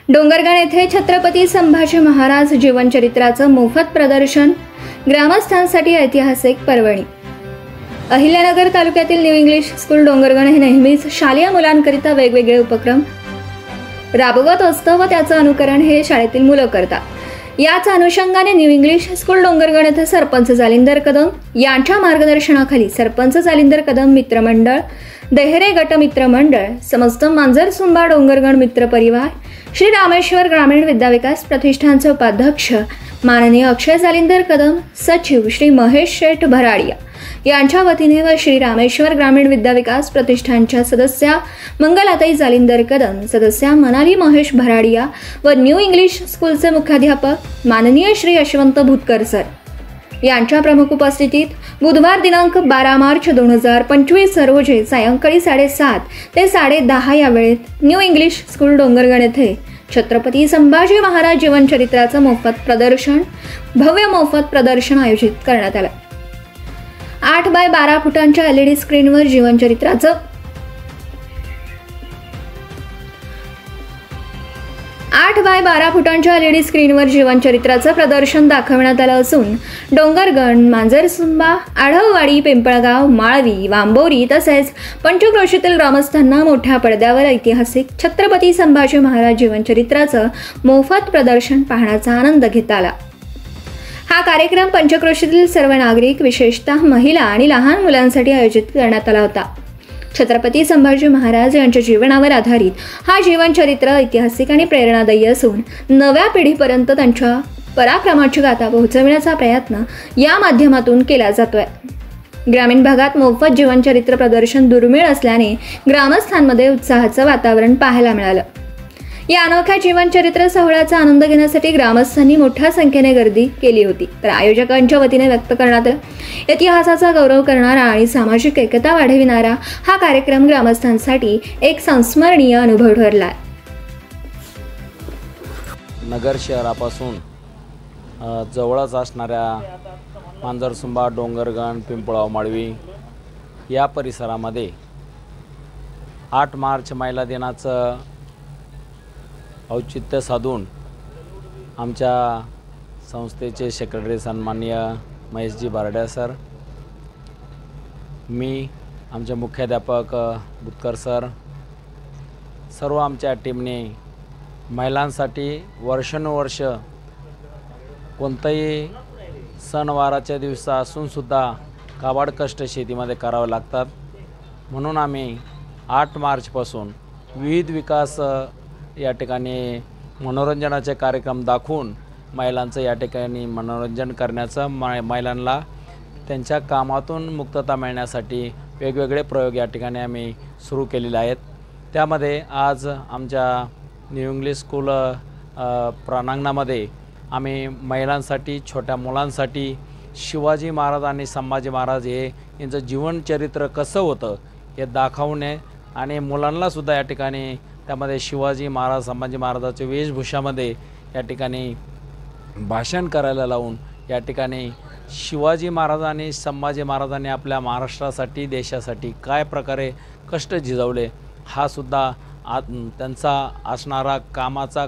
डोंगरगाण येथे छत्रपती संभाजी महाराज जीवनचरित्राचं मोफत प्रदर्शन, ग्रामस्थांसाठी ऐतिहासिक पर्वणी। अहिल्यानगर तालुक्यातील न्यू इंग्लिश स्कूल डोंगरगाण हे नेहमीच शालेय मुलांकरिता वेगवेगळे उपक्रम राबवत असतं व त्याचं अनुकरण हे शाळेतील मुलं करतात। याच अनुषंगाने न्यू इंग्लिश स्कूल डोंगरगाण येथे सरपंच जालिंदर कदम यांच्या मार्गदर्शनाखाली सरपंच जालिंदर कदम मित्रमंडळ, देहरे गट मित्र मंडळ, समस्त मांजरसुंबा डोंगरगाण मित्र परिवार, श्री रामेश्वर ग्रामीण विद्याविकास प्रतिष्ठानचे उपाध्यक्ष माननीय अक्षय जालिंदर कदम, सचिव श्री महेश शेठ भराडिया यांच्या वतीने व श्री रामेश्वर ग्रामीण विद्याविकास प्रतिष्ठानच्या सदस्या मंगलाताई जालिंदर कदम, सदस्या मनाली महेश भराडिया व न्यू इंग्लिश स्कूलचे मुख्याध्यापक माननीय श्री यशवंत भूतकर सर यांच्या प्रमुख उपस्थितीत बुधवार दिनांक 12 मार्च 2025 रोजी सायंकाळी 7:30 ते 10:30 या वेळेत न्यू इंग्लिश स्कूल डोंगरगाण येथे छत्रपती संभाजी महाराज जीवनचरित्राचं भव्य मोफत प्रदर्शन आयोजित करण्यात आलं। 8 बाय 12 फुटांच्या LED स्क्रीनवर जीवनचरित्राचं 8 बाय 12 फुटांच्या LED स्क्रीनवर जीवनचरित्राचं प्रदर्शन दाखवण्यात आलं असून डोंगरगण, मांजरसुंबा, आढववाडी, पिंपळगाव, माळवी, वांबोरी तसेच पंचक्रोशीतील ग्रामस्थांना मोठ्या पडद्यावर ऐतिहासिक छत्रपती संभाजी महाराज जीवनचरित्राचं मोफत प्रदर्शन पाहण्याचा आनंद घेता आला। हा कार्यक्रम पंचक्रोशीतील सर्व नागरिक, विशेषतः महिला आणि लहान मुलांसाठी आयोजित करण्यात आला होता। छत्रपती संभाजी महाराज यांच्या जीवनावर आधारित हा जीवनचरित्र ऐतिहासिक आणि प्रेरणादायी असून नव्या पिढीपर्यंत त्यांच्या पराक्रमाची गाथा पोहोचविण्याचा प्रयत्न या माध्यमातून केला जातोय। ग्रामीण भागात मोफत जीवनचरित्र प्रदर्शन दुर्मिळ असल्याने ग्रामस्थांमध्ये उत्साहाचं वातावरण पाहायला मिळालं। या अनोख्या जीवनचरित्र सोहळ्याचा आनंद घेण्यासाठी ग्रामस्थांनी मोठ्या संख्येने गर्दी केली होती। तर आयोजकांच्या वतीने व्यक्त करण्यात आलं, इतिहासाचा गौरव करणारा आणि सामाजिक एकता वाढविणारा हा कार्यक्रम ग्रामस्थांसाठी एक संस्मरणीय अनुभव ठरला। नगर शहरापासून जवळच असणाऱ्या मांजरसुंबा, डोंगरगाण, पिंपळगाव, माळवी या परिसरामध्ये 8 मार्च महिला दिनाचं औचित्य साधून आमच्या संस्थेचे सेक्रेटरी सन्माननीय महेशजी भराडिया सर, मी, आमचे मुख्याध्यापक भूतकर सर, सर्व आमच्या टीमने महिलांसाठी वर्षानुवर्ष कोणताही सणवाराच्या दिवस असूनसुद्धा काबाड कष्ट शेतीमध्ये करावे लागतात, म्हणून आम्ही 8 मार्चपासून विविध विकास या ठिकाणी मनोरंजनाचे कार्यक्रम दाखवून महिलांचं या ठिकाणी मनोरंजन करण्याचं, महिलांना त्यांच्या कामातून मुक्तता मिळण्यासाठी वेगवेगळे प्रयोग या ठिकाणी आम्ही सुरू केलेले आहेत। त्यामध्ये आज आमच्या न्यू इंग्लिश स्कूल प्रांगणामध्ये आम्ही महिलांसाठी, छोट्या मुलांसाठी शिवाजी महाराज आणि संभाजी महाराज यांचं जीवनचरित्र कसं होतं हे दाखवणे आणि मुलांनासुद्धा या ठिकाणी त्यामध्ये शिवाजी महाराज, संभाजी महाराजाच्या वेशभूषामध्ये या ठिकाणी भाषण करायला लावून या ठिकाणी शिवाजी महाराज आणि संभाजी महाराजांनी आपल्या महाराष्ट्रासाठी, देशासाठी काय प्रकारे कष्ट झिजवले हा सुद्धा त्यांचा असणारा कामाचा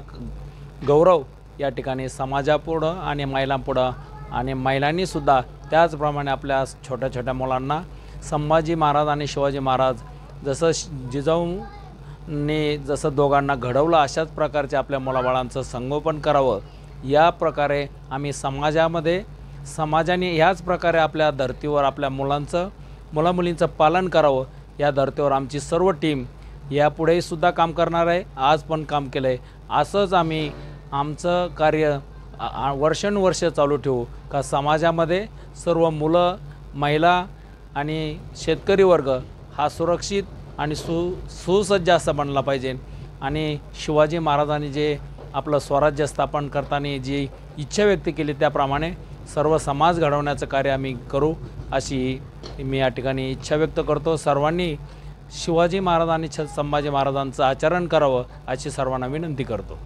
गौरव या ठिकाणी समाजापुढं आणि महिलांपुढं, आणि महिलांनीसुद्धा त्याचप्रमाणे आपल्या छोट्या छोट्या मुलांना संभाजी महाराज आणि शिवाजी महाराज जसं जिजाऊंनी जसं दोघांना घडवलं अशाच प्रकारचे आपल्या मुलाबाळांचं संगोपन करावं, या प्रकारे आम्ही समाजाने ह्याच प्रकारे आपल्या धर्तीवर आपल्या मुलामुलींचं पालन करावं, या धर्तीवर आमची सर्व टीम यापुढेही सुद्धा काम करणार आहे, आज पण काम केलं आहे। असंच आम्ही आमचं कार्य वर्षानुवर्ष चालू ठेवू का समाजामध्ये सर्व मुलं, महिला आणि शेतकरी वर्ग हा सुरक्षित आणि सुसज्ज असा बनला पाहिजे, आणि शिवाजी महाराजांनी जे आपलं स्वराज्य स्थापन करताना जी इच्छा व्यक्त केली त्याप्रमाणे सर्व समाज घडवण्याचं कार्य आम्ही करू अशी मी या ठिकाणी इच्छा व्यक्त करतो। सर्वांनी शिवाजी महाराज आणि संभाजी महाराजांचं आचरण करावं अशी सर्वांना विनंती करतो।